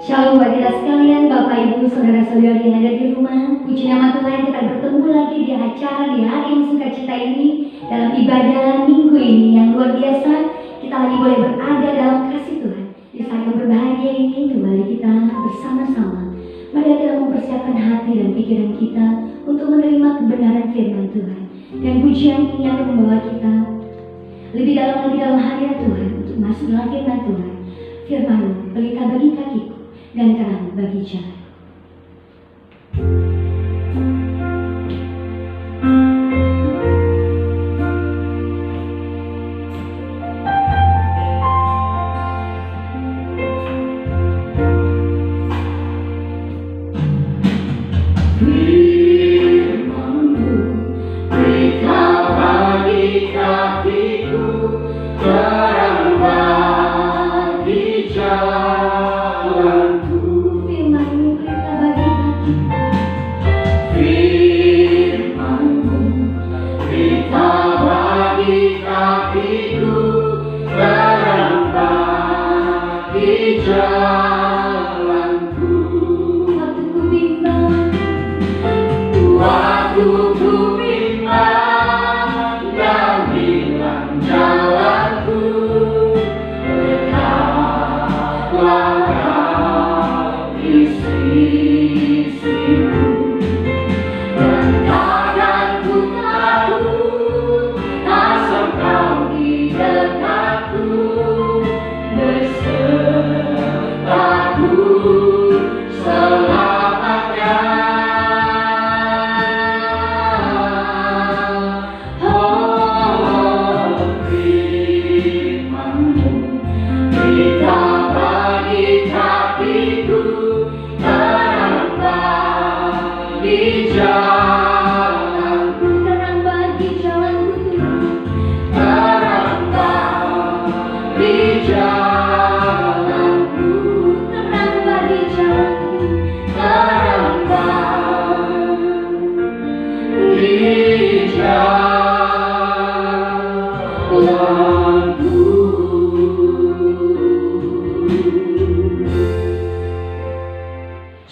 Shalom buat kita sekalian, Bapak Ibu, Saudara-saudari yang ada di rumah. Puji nama Tuhan, kita bertemu lagi di acara di hari yang sukacita ini, dalam ibadah minggu ini yang luar biasa. Kita lagi boleh berada dalam kasih Tuhan. Di saat yang berbahagia ini, kembali kita bersama-sama. Mari kita mempersiapkan hati dan pikiran kita untuk menerima kebenaran firman Tuhan. Dan pujian ini akan membawa kita lebih dalam lagi dalam hadirat Tuhan, untuk masuk dalam firman Tuhan. Firman-Mu pelita bagi kakiku dan terang bagi jalan.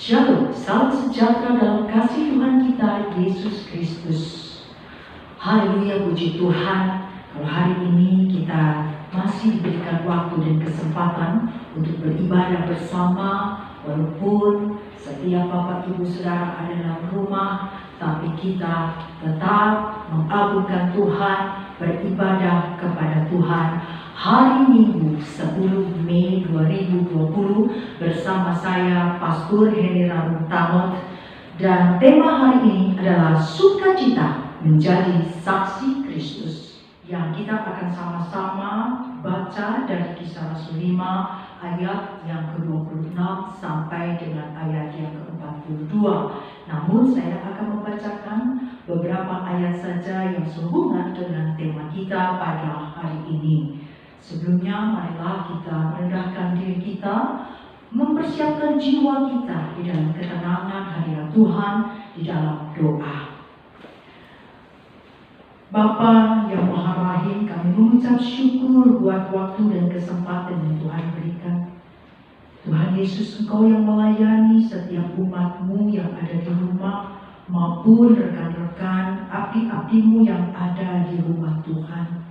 Shalom, salam sejahtera dalam kasih Tuhan kita Yesus Kristus. Haleluya, puji Tuhan. Kalau hari ini kita masih diberikan waktu dan kesempatan untuk beribadah bersama, walaupun setiap Bapak Ibu Saudara ada dalam rumah, tapi kita tetap mengagungkan Tuhan, beribadah kepada Tuhan. Hari Minggu 10 Mei 2020 bersama saya Pastor Hendra Rutamot, dan tema hari ini adalah sukacita menjadi saksi Kristus, yang kita akan sama-sama baca dari Kisah Rasul 5 ayat yang ke-26 sampai dengan ayat yang ke-42. Namun saya akan membacakan beberapa ayat saja yang sehubungan dengan tema kita pada hari ini. Sebelumnya, marilah kita merendahkan diri kita, mempersiapkan jiwa kita di dalam ketenangan hadirat Tuhan, di dalam doa. Bapa yang Maha Rahim, kami mengucap syukur buat waktu dan kesempatan yang Tuhan berikan. Tuhan Yesus, Engkau yang melayani setiap umat-Mu yang ada di rumah, maupun rekan-rekan abdi-abdi-Mu yang ada di rumah Tuhan.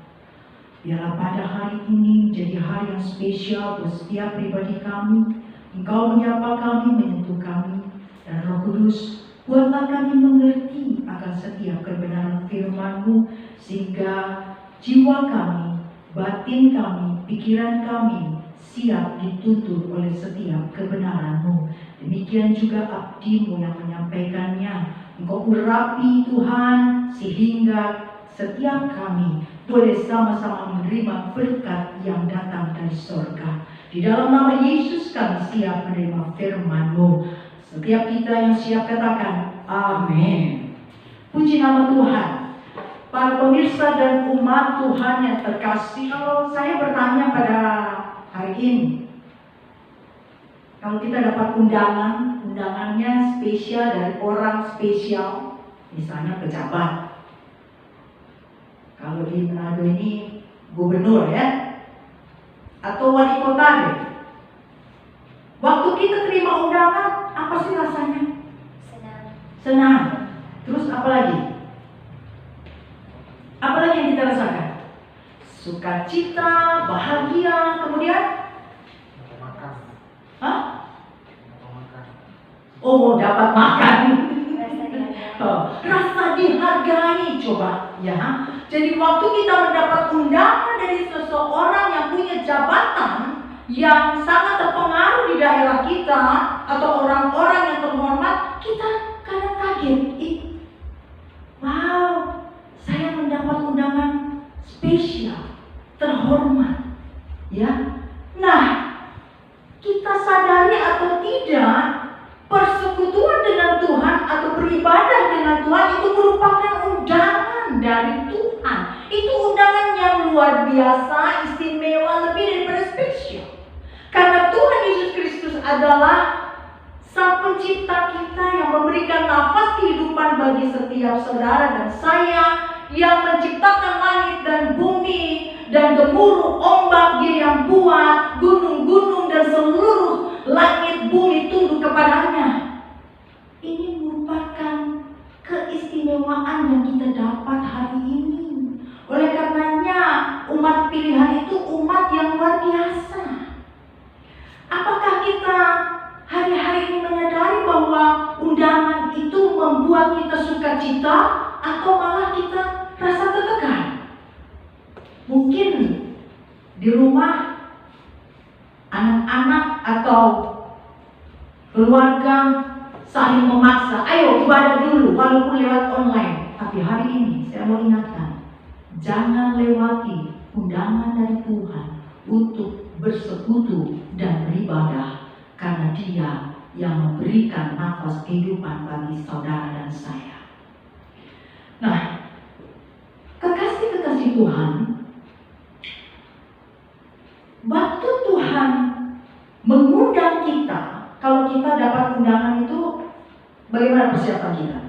Biarlah pada hari ini menjadi hari yang spesial buat setiap pribadi kami. Engkau menyapa kami, menyentuh kami, dan Roh Kudus, buatlah kami mengerti akan setiap kebenaran firman-Mu, sehingga jiwa kami, batin kami, pikiran kami siap dituntun oleh setiap kebenaran-Mu. Demikian juga abdi-Mu yang menyampaikannya. Engkau urapi Tuhan, sehingga setiap kami boleh sama-sama menerima berkat yang datang dari surga. Di dalam nama Yesus kami siap menerima firman-Mu. Setiap kita yang siap katakan amin. Puji nama Tuhan. Para pemirsa dan umat Tuhan yang terkasih, kalau saya bertanya pada hari ini, kalau kita dapat undangannya spesial dari orang spesial, misalnya pejabat. Kalau di Manado ini gubernur ya, atau wali kota deh. Waktu kita terima undangan, apa sih rasanya? Senang. Senang. Terus apa lagi? Apa lagi yang kita rasakan? Sukacita, bahagia, kemudian? Makan. Hah? Makan. Oh, dapat makan. Rasa dihargai. Rasa dihargai, coba ya. Jadi waktu kita mendapat undangan dari seseorang yang punya jabatan yang sangat terpengaruh di daerah kita atau orang-orang yang terhormat, kita kadang kaget. Wow, saya mendapat undangan spesial, terhormat, ya. Nah, kita sadari atau tidak, persekutuan dengan Tuhan atau beribadah dengan Tuhan itu merupakan undangan dari Tuhan. Itu undangan yang luar biasa, istimewa, lebih daripada spesial. Karena Tuhan Yesus Kristus adalah Sang Pencipta kita yang memberikan nafas kehidupan bagi setiap saudara dan saya, yang menciptakan langit dan bumi dan gemuruh ombak, Dia yang buat gunung-gunung dan seluruh langit bumi tunduk kepadanya. Ini merupakan keistimewaan yang kita dapat hari ini. Oleh karenanya umat pilihan itu umat yang luar biasa. Apakah kita hari-hari ini menyadari bahwa undangan itu membuat kita sukacita atau malah kita rasa tertekan? Mungkin di rumah anak-anak atau keluarga saling memaksa, ayo ibadah dulu walaupun lewat online. Tapi hari ini saya mau ingatkan, jangan lewati undangan dari Tuhan untuk bersekutu dan beribadah, karena Dia yang memberikan nafas kehidupan bagi saudara dan saya. Nah, kekasih-kekasih Tuhan, waktu Tuhan mengundang kita, kalau kita dapat undangan itu, bagaimana persiapan kita?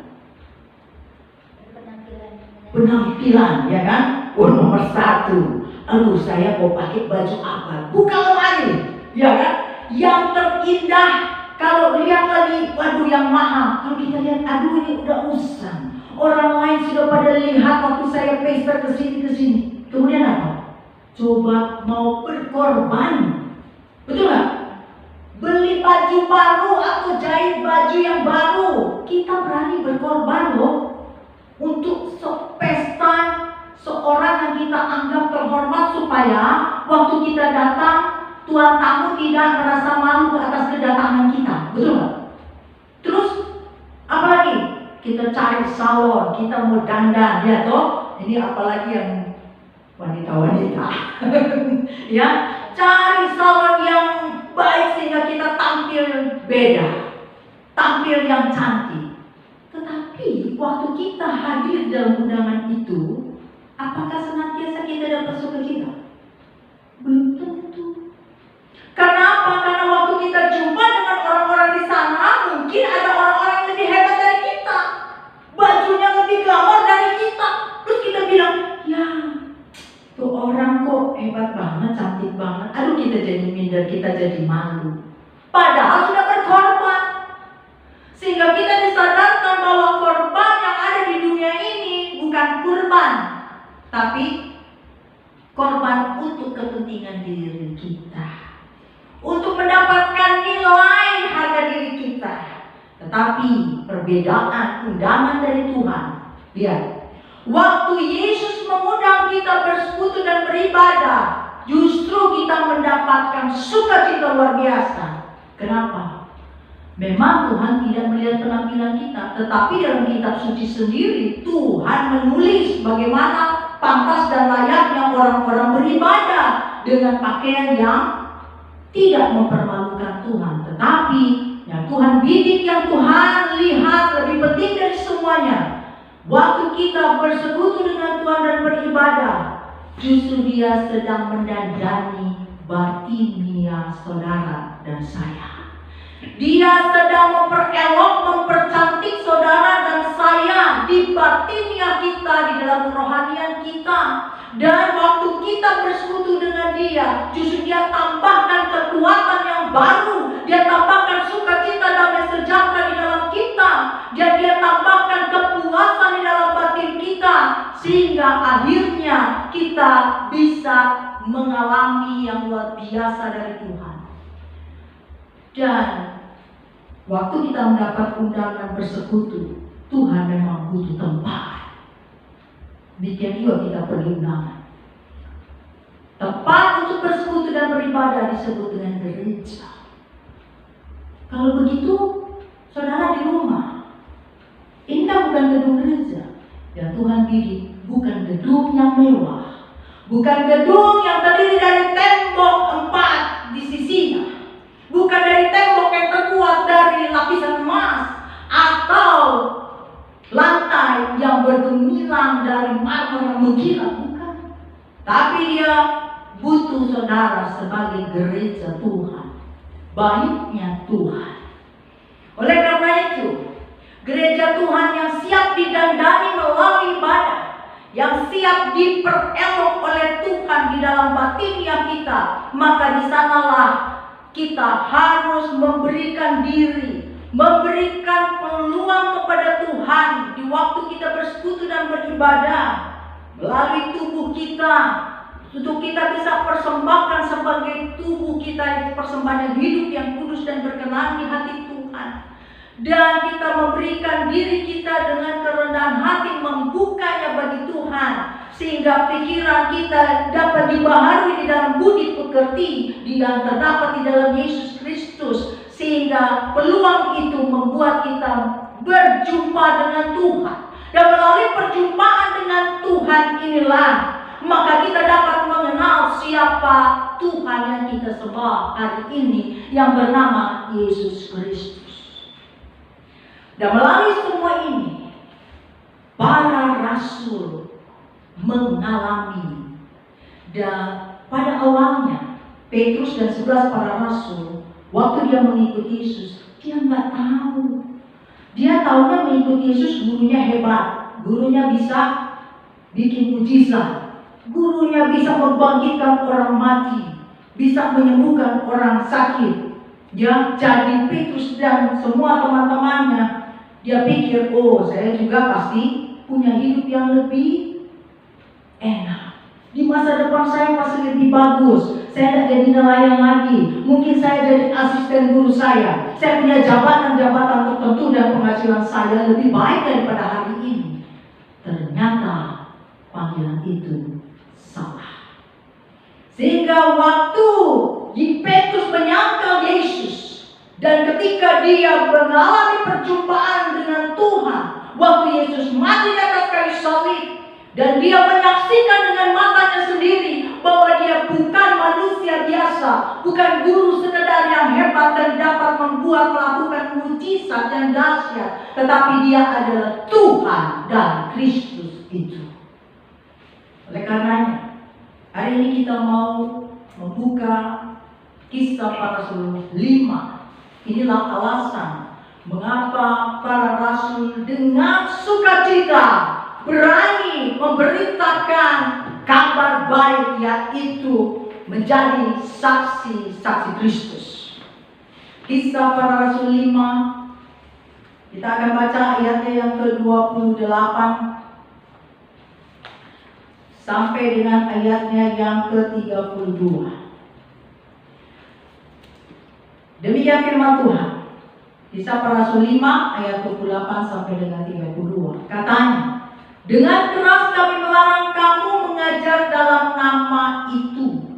Penampilan, ya kan? Oh, nomor satu. Aduh, saya mau pakai baju apa? Buka lemari, ya kan? Yang terindah. Kalau lihat lagi, waduh yang mahal. Kalau kita lihat, aduh ini udah usang. Orang lain sudah pada lihat waktu saya pesta kesini. Kemudian apa? Coba mau berkorban. Betul nggak? Beli baju baru atau jahit baju yang baru. Kita berani berkorban loh. Untuk pesta seorang yang kita anggap terhormat, supaya waktu kita datang, tuan tamu tidak merasa malu atas kedatangan kita. Betul nggak? Terus apa lagi? Kita cari salon, kita mau dandan, ya toh? Ini apalagi yang wanita-wanita. Ya, cari salon yang baik sehingga kita tampil beda, tampil yang cantik. Tetapi waktu kita hadir dalam undangan itu, apakah senantiasa kita dapat sukacita? Belum tentu. Karena apa? Karena waktu kita jumpa dengan orang-orang di sana, mungkin ada orang-orang yang lebih hebat dari kita, bajunya lebih glamor dari kita. Terus kita bilang, ya tuh orang kok hebat banget, cantik banget. Aduh, kita jadi minder, kita jadi malu. Padahal sudah berkorban. Sehingga kita disadarkan bahwa korban yang ada di dunia ini bukan kurban, tapi korban untuk kepentingan diri kita, untuk mendapatkan nilai harga diri kita. Tetapi perbedaan undangan dari Tuhan, lihat, waktu Yesus mengundang kita bersekutu dan beribadah, justru kita mendapatkan sukacita luar biasa. Kenapa? Memang Tuhan tidak melihat penampilan kita, tetapi dalam kitab suci sendiri Tuhan menulis bagaimana pantas dan layaknya orang-orang beribadah dengan pakaian yang tidak mempermalukan Tuhan, tetapi yang Tuhan bidik, yang Tuhan lihat lebih penting dari semuanya. Waktu kita bersekutu dengan Tuhan dan beribadah, justru Dia sedang mendandani batinia saudara dan saya. Dia sedang memperelok, mempercantik saudara dan saya di batinia kita, di dalam kerohanian kita. Dan waktu kita bersekutu dengan Dia, justru Dia tambahkan kekuatan yang baru. Dia tambahkan sukacita, damai sejahtera di dalam kita. Dan Dia tambahkan kepuasan di dalam batin kita. Sehingga akhirnya kita bisa mengalami yang luar biasa dari Tuhan. Dan waktu kita mendapat undangan bersekutu, Tuhan memang butuh tempat. Demikian juga kita perlu undangan. Tempat untuk bersekutu dan beribadah disebut dengan gereja. Kalau begitu, saudara di rumah, ini kan bukan gedung gereja. Dan Tuhan pilih bukan gedung yang mewah, bukan gedung yang terdiri dari tembok 4 di sisinya, bukan dari tembok yang terbuat dari lapisan emas atau lantai yang bergemilang dari marmer yang mengkilat, bukan. Tapi Dia butuh saudara sebagai gereja Tuhan, baiknya Tuhan. Oleh karena itu, gereja Tuhan yang siap didandani melalui ibadah, yang siap diperelok oleh Tuhan di dalam batinnya kita, maka di sanalah kita harus memberikan diri, memberikan peluang kepada Tuhan di waktu kita bersekutu dan beribadah melalui tubuh kita, untuk kita bisa persembahkan sebagai tubuh kita persembahan yang hidup, yang kudus dan berkenan di hati Tuhan. Dan kita memberikan diri kita dengan kerendahan hati, membukanya bagi Tuhan, sehingga pikiran kita dapat dibaharui di dalam budi pekerti yang terdapat di dalam Yesus Kristus, sehingga peluang itu membuat kita berjumpa dengan Tuhan. Dan melalui perjumpaan dengan Tuhan inilah maka kita dapat mengenal siapa Tuhan yang kita sembah hari ini, yang bernama Yesus Kristus. Dan melalui semua ini, para rasul mengalami, dan pada awalnya Petrus dan 11 para rasul, waktu dia mengikuti Yesus, dia nggak tahu. Dia tahunya mengikuti Yesus, gurunya hebat, gurunya bisa bikin mujizat, gurunya bisa membangkitkan orang mati, bisa menyembuhkan orang sakit. Ya, jadi Petrus dan semua teman-temannya, dia pikir, oh saya juga pasti punya hidup yang lebih enak. Di masa depan saya pasti lebih bagus. Saya tidak jadi nelayan lagi. Mungkin saya jadi asisten guru saya. Saya punya jabatan-jabatan tertentu dan penghasilan saya lebih baik daripada hari ini. Ternyata panggilan itu salah. Sehingga waktu Petrus menyangkal Yesus, dan ketika dia mengalami perjumpaan dengan Tuhan, waktu Yesus mati di atas kayu salib, dan dia menyaksikan dengan matanya sendiri bahwa dia bukan manusia biasa, bukan guru sekedar yang hebat dan dapat melakukan mujizat yang dahsyat, tetapi dia adalah Tuhan dan Kristus itu. Oleh karenanya, hari ini kita mau membuka Kisah Para Rasul 5. Inilah alasan mengapa para rasul dengan sukacita berani memberitakan kabar baik, yaitu menjadi saksi-saksi Kristus. Kisah Para Rasul 5, kita akan baca ayatnya yang ke-28 sampai dengan ayatnya yang ke-32. Demikian firman Tuhan. Kisah Para Rasul 5 ayat 28 sampai dengan 32. Katanya, dengan keras kami melarang kamu mengajar dalam nama itu.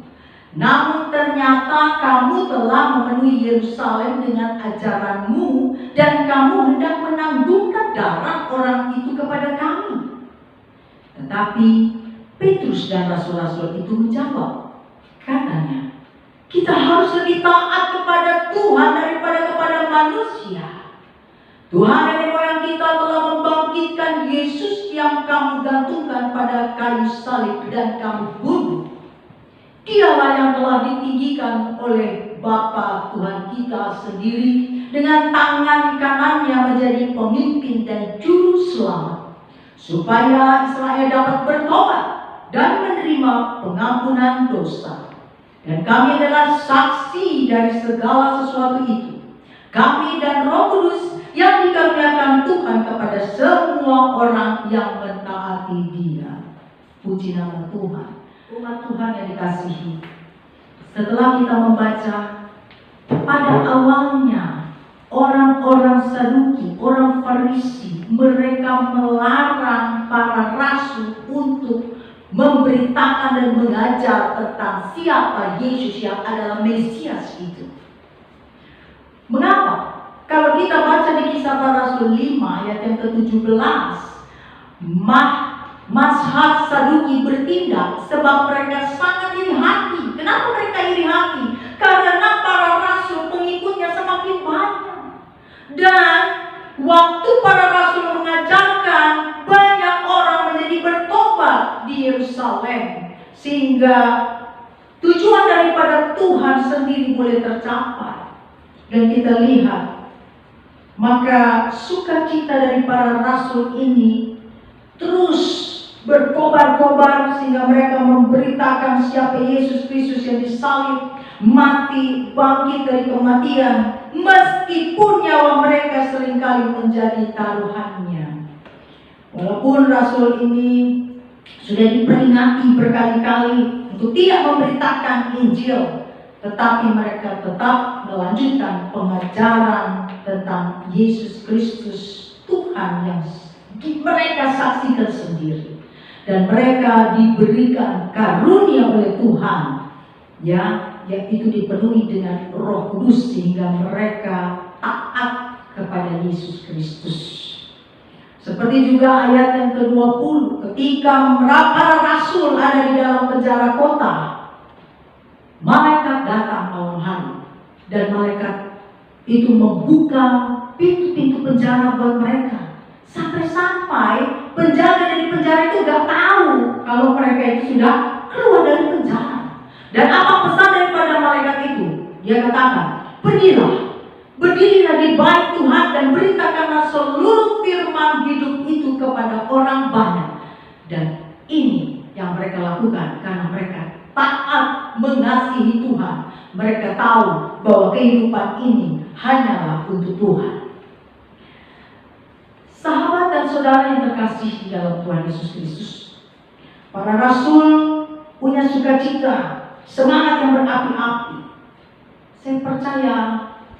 Namun ternyata kamu telah memenuhi Yerusalem dengan ajaranmu, dan kamu hendak menanggungkan darah orang itu kepada kami. Tetapi Petrus dan rasul-rasul itu menjawab, katanya, kita harus lebih taat kepada Tuhan daripada kepada manusia. Tuhan nenek moyang kita telah membangkitkan Yesus yang kamu gantungkan pada kayu salib dan kamu bunuh. Dialah yang telah ditinggikan oleh Bapa Tuhan kita sendiri, dengan tangan kanannya menjadi pemimpin dan juru selamat, supaya Israel dapat bertobat dan menerima pengampunan dosa. Dan kami adalah saksi dari segala sesuatu itu. Kami dan Roh Kudus yang dikaruniakan Tuhan kepada semua orang yang mentaati Dia. Puji nama Tuhan. Umat Tuhan yang dikasihi, setelah kita membaca, pada awalnya orang-orang Saduki, orang Farisi, mereka melarang para rasul untuk memberitakan dan mengajar tentang siapa Yesus yang adalah Mesias itu. Mengapa? Kalau kita baca di Kisah Para Rasul 5 ayat yang ke-17, mazhab Saduki bertindak sebab mereka sangat iri hati. Kenapa mereka iri hati? Karena para rasul pengikutnya semakin banyak. Dan waktu para rasul mengajarkan, banyak orang menjadi bertobat di Yerusalem, sehingga tujuan daripada Tuhan sendiri boleh tercapai. Dan kita lihat, maka sukacita dari para rasul ini terus berkobar-kobar sehingga mereka memberitakan siapa Yesus Kristus yang disalib, mati, bangkit dari kematian, meskipun nyawa mereka seringkali menjadi taruhannya. Walaupun rasul ini sudah diperingati berkali-kali untuk tidak memberitakan Injil, tetapi mereka tetap melanjutkan pengajaran tentang Yesus Kristus Tuhan yang mereka saksikan sendiri. Dan mereka diberikan karunia oleh Tuhan, ya, yaitu dipenuhi dengan Roh Kudus sehingga mereka taat kepada Yesus Kristus. Seperti juga ayat yang ke-20, ketika para rasul ada di dalam penjara kota, malaikat datang malam hari dan malaikat itu membuka pintu-pintu penjara buat mereka. Sampai-sampai penjaga dari penjara itu gak tahu kalau mereka itu sudah keluar dari penjara. Dan apa pesan daripada malaikat itu? Dia katakan, berdirilah di bait Tuhan dan beritakanlah seluruh firman hidup itu kepada orang banyak. Dan ini yang mereka lakukan karena mereka taat mengasihi Tuhan. Mereka tahu bahwa kehidupan ini hanyalah untuk Tuhan. Sahabat dan saudara yang terkasih di dalam Tuhan Yesus Kristus, para rasul punya sukacita, semangat yang berapi-api. Saya percaya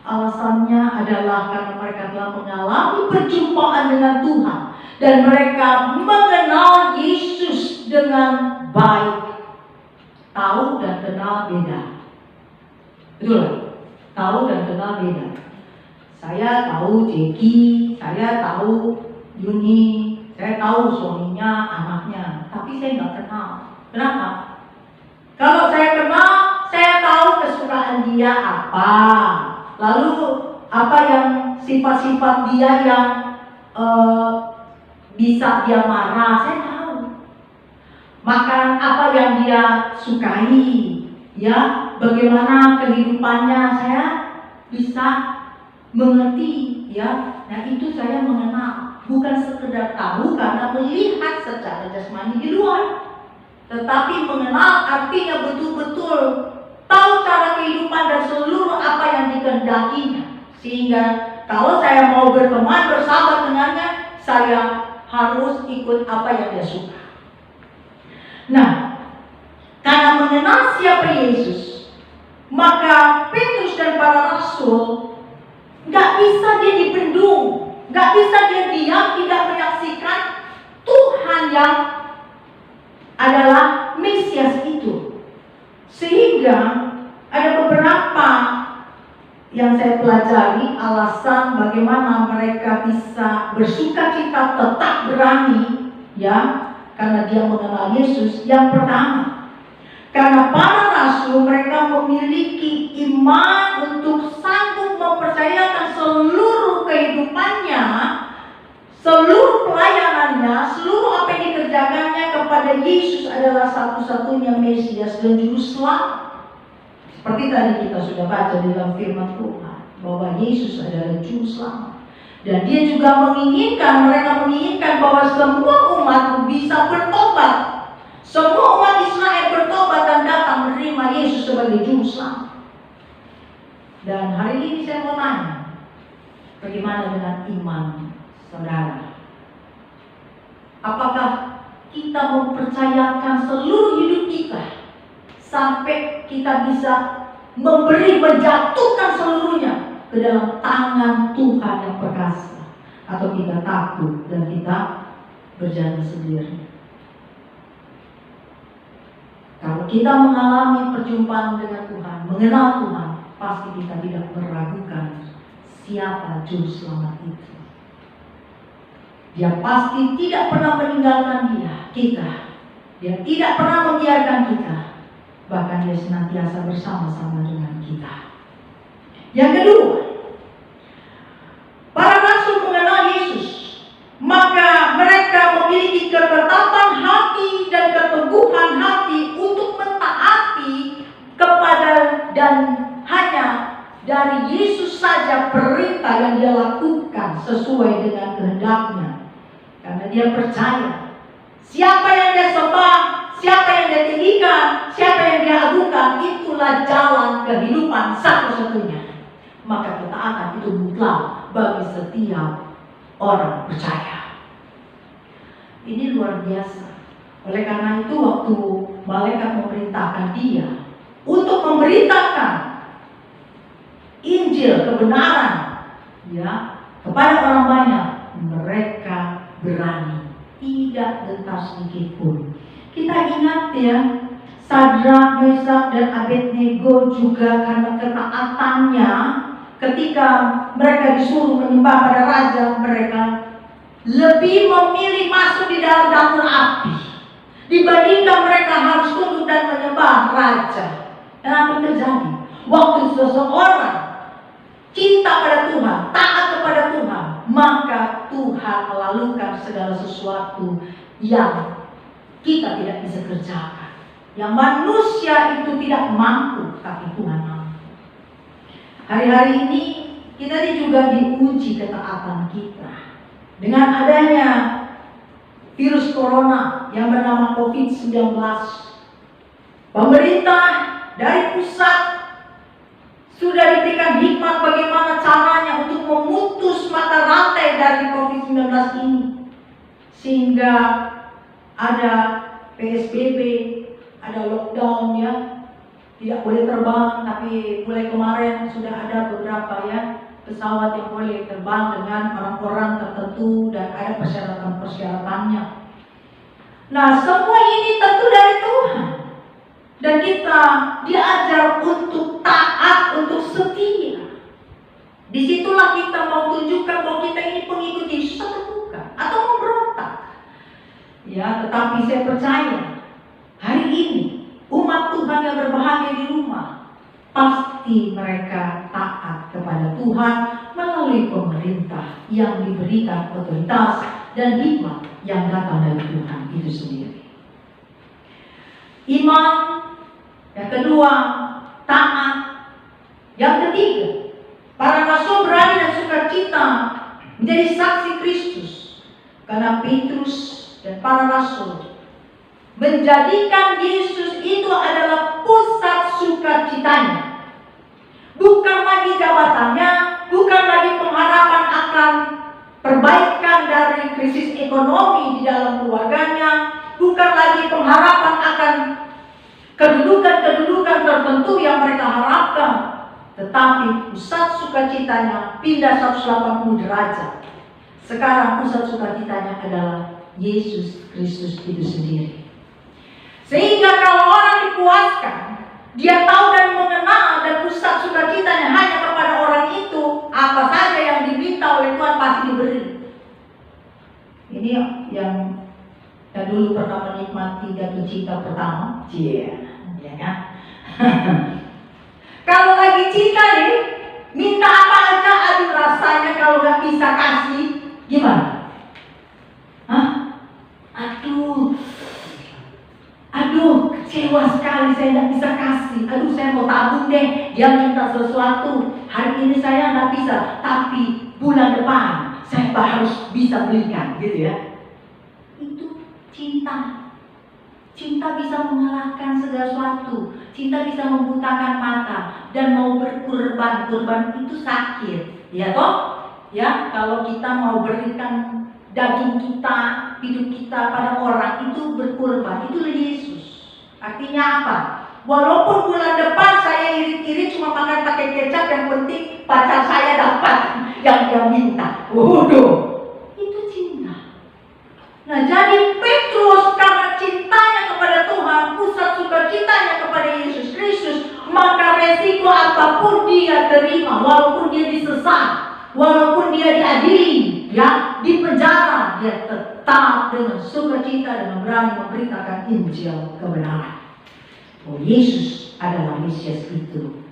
alasannya adalah karena mereka telah mengalami perjumpaan dengan Tuhan dan mereka mengenal Yesus dengan baik. Tahu dan kenal beda. Betul? Tahu dan kenal beda. Saya tahu Jeki, saya tahu Yuni, saya tahu suaminya, anaknya, tapi saya nggak kenal. Kenapa? Kalau saya kenal, saya tahu kesukaan dia apa, lalu apa yang sifat-sifat dia yang bisa dia marah, saya tahu. Makanan apa yang dia sukai, ya, bagaimana kehidupannya, saya bisa mengerti, ya. Nah, itu saya mengenal, bukan sekedar tahu karena melihat secara jasmani di luar, tetapi mengenal artinya betul-betul tahu cara kehidupan dan seluruh apa yang dikehendakinya, sehingga kalau saya mau berteman bersahabat dengannya, saya harus ikut apa yang dia suka. Nah, karena mengenal siapa Yesus, maka Petrus dan para rasul gak bisa dia dibendung, gak bisa dia diam, tidak menyaksikan Tuhan yang adalah Mesias itu. Sehingga ada beberapa yang saya pelajari alasan bagaimana mereka bisa bersukacita tetap berani, ya, karena dia mengenal Yesus. Yang pertama, karena para rasul mereka memiliki iman untuk sanggup mempercayakan seluruh kehidupannya, seluruh pelayanannya, seluruh apa yang dikerjakannya kepada Yesus adalah satu-satunya Mesias dan Juru Selamat. Seperti tadi kita sudah baca di dalam firman Tuhan bahwa Yesus adalah Juru Selamat. Dan dia juga menginginkan, mereka menginginkan bahwa semua umat bisa bertobat. Semua umat Israel bertobat dan datang menerima Yesus sebagai juru selamat. Dan hari ini saya mau tanya, bagaimana dengan iman saudara? Apakah kita mempercayakan seluruh hidup kita sampai kita bisa menjatuhkan seluruhnya ke dalam tangan Tuhan yang perkasa? Atau kita takut dan kita berjalan sendiri? Kalau kita mengalami perjumpaan dengan Tuhan, mengenal Tuhan, pasti kita tidak meragukan siapa juru selamat itu. Dia pasti tidak pernah meninggalkan kita. Dia tidak pernah membiarkan kita. Bahkan dia senantiasa bersama-sama dengan kita. Yang kedua, para rasul mengenal Yesus, maka mereka memiliki ketetapan hati dan keteguhan hati untuk mentaati kepada dan hanya dari Yesus saja perintah yang dia lakukan sesuai dengan kehendaknya. Karena dia percaya siapa yang dia sembah, siapa yang dia tinggikan, siapa yang dia agungkan, itulah jalan kehidupan satu-satunya. Maka ketaatan itu mutlak bagi setiap orang percaya. Ini luar biasa. Oleh karena itu waktu malaikat memerintahkan dia untuk memberitakan Injil kebenaran ya kepada orang banyak, mereka berani, tidak gentar sedikit pun. Kita ingat ya, Sadrak, Mesak dan Abednego juga karena ketaatannya ketika mereka disuruh menyembah pada raja, mereka lebih memilih masuk di dalam dapur api dibandingkan mereka harus tunduk dan menyembah raja. Dan apa yang terjadi? Waktu seseorang cinta pada Tuhan, taat kepada Tuhan, maka Tuhan melakukan segala sesuatu yang kita tidak bisa kerjakan, yang manusia itu tidak mampu, tapi Tuhan mampu. Hari-hari ini kita juga diuji ketaatan kita dengan adanya virus corona yang bernama COVID-19. Pemerintah dari pusat sudah diberikan hikmat bagaimana caranya untuk memutus mata rantai dari COVID-19 ini. Sehingga ada PSBB, ada lockdown ya. Tidak boleh terbang, tapi mulai kemarin sudah ada beberapa ya pesawat yang boleh terbang dengan orang-orang tertentu dan ada persyaratan-persyaratannya. Nah, semua ini tentu dari Tuhan. Dan kita diajar untuk taat, untuk setia. Disitulah kita mau tunjukkan bahwa kita ini pengikut Yesus atau bukan, atau memberontak. Ya, tetapi saya percaya hari ini umat Tuhan yang berbahagia di rumah, pasti mereka taat kepada Tuhan melalui pemerintah yang diberikan otoritas dan hikmat yang datang dari Tuhan itu sendiri. Iman, yang kedua, taat. Yang ketiga, para rasul berani dan sukacita menjadi saksi Kristus, karena Petrus dan para rasul menjadikan Yesus itu adalah pusat sukacitanya. Bukan lagi jabatannya, bukan lagi pengharapan akan perbaikan dari krisis ekonomi di dalam keluarganya, bukan lagi pengharapan akan kedudukan-kedudukan tertentu yang mereka harapkan, tetapi pusat sukacitanya pindah 180 derajat. Sekarang pusat sukacitanya adalah Yesus Kristus itu sendiri. Sehingga kalau orang dipuaskan, dia tahu dan mengenal dan pusat sukacitanya hanya kepada orang itu, apa saja yang diminta oleh Tuhan pasti diberi. Ini yang dulu pernah menikmati jatuh cinta pertama, ya kan? Kalau lagi cinta nih, minta apa aja, aduh rasanya kalau nggak bisa kasih, gimana? Hah? Aduh, kecewa sekali saya nggak bisa kasih. Aduh, saya mau tabung deh. Dia minta sesuatu. Hari ini saya nggak bisa, tapi bulan depan saya harus bisa belikan, gitu ya. Itu cinta. Cinta bisa mengalahkan segala sesuatu. Cinta bisa membutakan mata dan mau berkorban. Korban itu sakit, ya toh? Ya, kalau kita mau berikan daging kita, hidup kita pada orang itu berkorban, itu Yesus. Artinya apa? Walaupun bulan depan saya irit-irit cuma makan pakai kecap, yang penting pacar saya dapat yang dia minta. Waduh, itu cinta. Nah, jadi Petrus karena cintanya kepada Tuhan, pusat sukacitanya kepada Yesus Kristus, maka resiko apapun dia terima, walaupun dia disesat, walaupun dia diadili, ya, di penjara, dia tetap dengan sukacita dan berani memberitakan Injil kebenaran. Oh, Yesus adalah Mesias itu.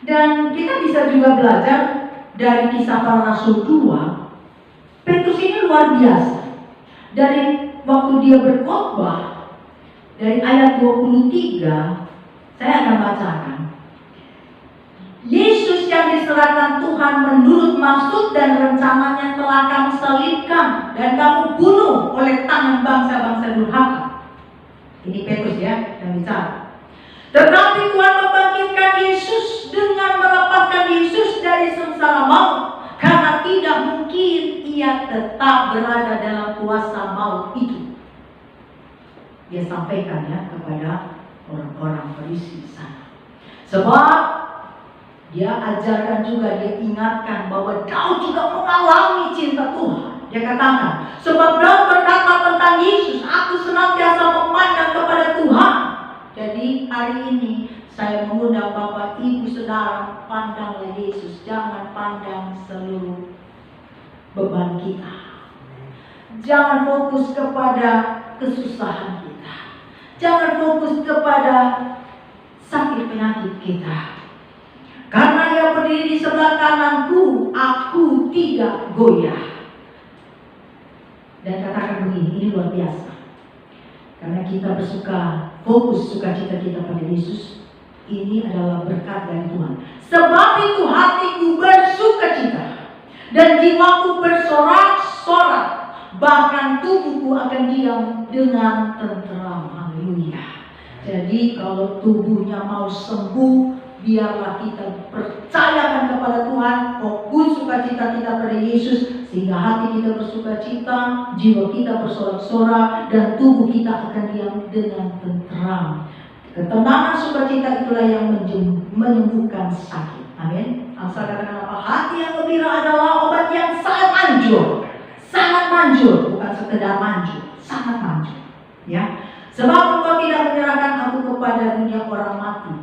Dan kita bisa juga belajar dari Kisah Para Rasul 2. Petrus ini luar biasa. Dari waktu dia berkhotbah, dari ayat 23, saya akan bacakan. Yesus yang diserahkan Tuhan menurut maksud dan rencananya telah kamu salibkan dan kamu bunuh oleh tangan bangsa-bangsa durhaka. Ini Petrus ya yang bicara. Tetapi Tuhan membangkitkan Yesus dengan melepaskan Yesus dari sengsara maut, karena tidak mungkin ia tetap berada dalam kuasa maut itu. Dia sampaikan ya kepada orang-orang Farisi di sana. Sebab dia ajarkan juga, dia ingatkan bahwa Daud juga mengalami cinta Tuhan. Dia katakan, sebab Daud berkata tentang Yesus, aku senantiasa memandang kepada Tuhan. Jadi hari ini saya mengundang Bapak Ibu Saudara, pandanglah Yesus, jangan pandang seluruh beban kita. Jangan fokus kepada kesusahan kita. Jangan fokus kepada sakit penyakit kita. Karena yang berdiri di sebelah kananku, aku tidak goyah. Dan katakan begini, ini luar biasa. Karena kita fokus sukacita kita pada Yesus, ini adalah berkat dari Tuhan. Sebab itu hatiku bersukacita dan jiwaku bersorak-sorak, bahkan tubuhku akan diam dengan tenteram. Haleluya. Jadi kalau tubuhnya mau sembuh, biarlah kita percayakan kepada Tuhan, fokus sukacita kita pada Yesus, sehingga hati kita bersukacita, jiwa kita bersorak-sorak, dan tubuh kita akan diam dengan tenteram. Ketenangan sukacita itulah yang menyembuhkan sakit. Amin. Amsal katakan apa? Hati yang gembira adalah obat yang sangat manjur. Sangat manjur, bukan sekedar manjur, sangat manjur. Ya. Sebab engkau tidak menyerahkan aku kepada dunia orang mati,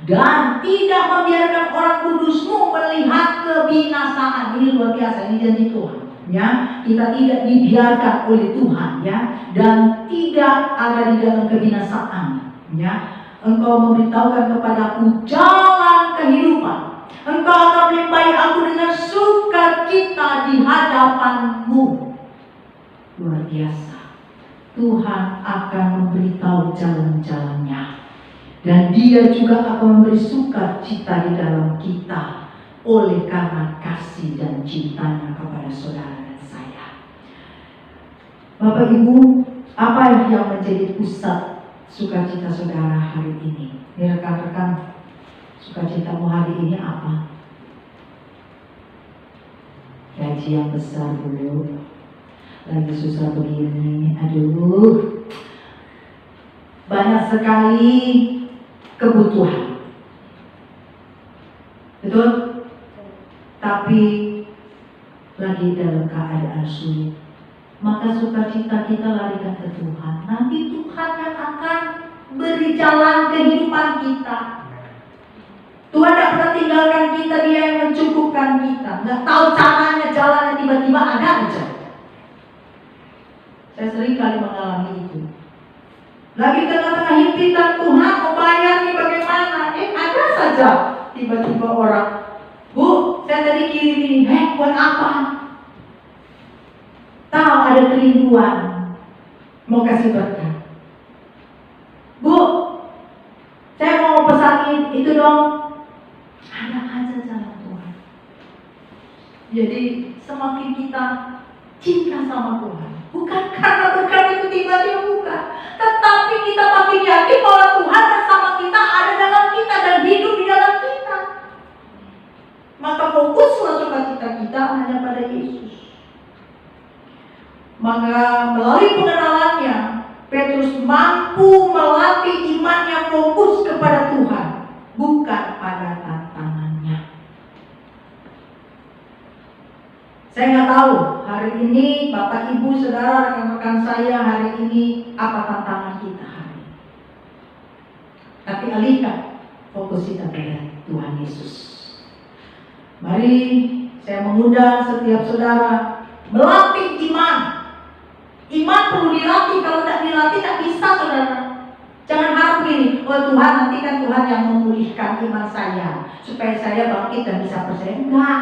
dan tidak membiarkan orang kudusmu melihat kebinasaan. Ini luar biasa, ini janji Tuhan. Ya, kita tidak dibiarkan oleh Tuhan, ya, dan tidak ada di dalam kebinasaan. Ya, engkau memberitahukan kepadaku jalan kehidupan. Engkau akan melimpahi aku dengan sukacita di hadapanmu. Luar biasa. Tuhan akan memberitahu jalan-jalannya. Dan dia juga akan memberi sukacita di dalam kita oleh karena kasih dan cintanya kepada saudara dan saya. Bapak Ibu, apa yang menjadi pusat sukacita saudara hari ini? Rekan-rekan, sukacitamu hari ini apa? Gaji yang besar dulu, lagi susah begini, aduh, banyak sekali kebutuhan, betul? Tapi lagi dalam keadaan sulit, maka sukacita kita larikan ke Tuhan. Nanti Tuhan yang akan beri jalan kehidupan kita. Tuhan tidak pernah tinggalkan kita, dia yang mencukupkan kita. Nggak tahu caranya, jalannya tiba-tiba ada aja. Saya sering kali mengalami itu. Lagi tengah-tengah himpitan, Tuhan mau bayar nih bagaimana? Ada saja tiba-tiba orang, Bu, saya tadi kirim ini, buat apa? Tahu ada kerinduan, mau kasih berkat. Bu, saya mau pesan itu dong. Ada aja jalan Tuhan. Jadi semakin kita cinta sama Tuhan, bukan karena berkat itu tiba-tiba, bukan, tetapi Tetapi kita makin yakin bahwa Tuhan bersama kita, ada dalam kita dan hidup di dalam kita. Maka fokuslah sukacita kita hanya pada Yesus. Maka melalui pengenalannya, Petrus mampu melatih imannya fokus kepada Tuhan, bukan pada tantangannya. Saya nggak tahu hari ini Bapak Ibu Saudara rekan-rekan saya hari ini apa tantangan kita hari ini. Tapi alihkan fokus kita pada Tuhan Yesus. Mari saya mengundang setiap saudara melatih iman. Iman perlu dilatih, kalau tidak dilatih tak bisa saudara. Jangan harap begini, oh Tuhan nanti kan Tuhan yang memulihkan iman saya supaya saya bangkit dan bisa percaya. Enggak.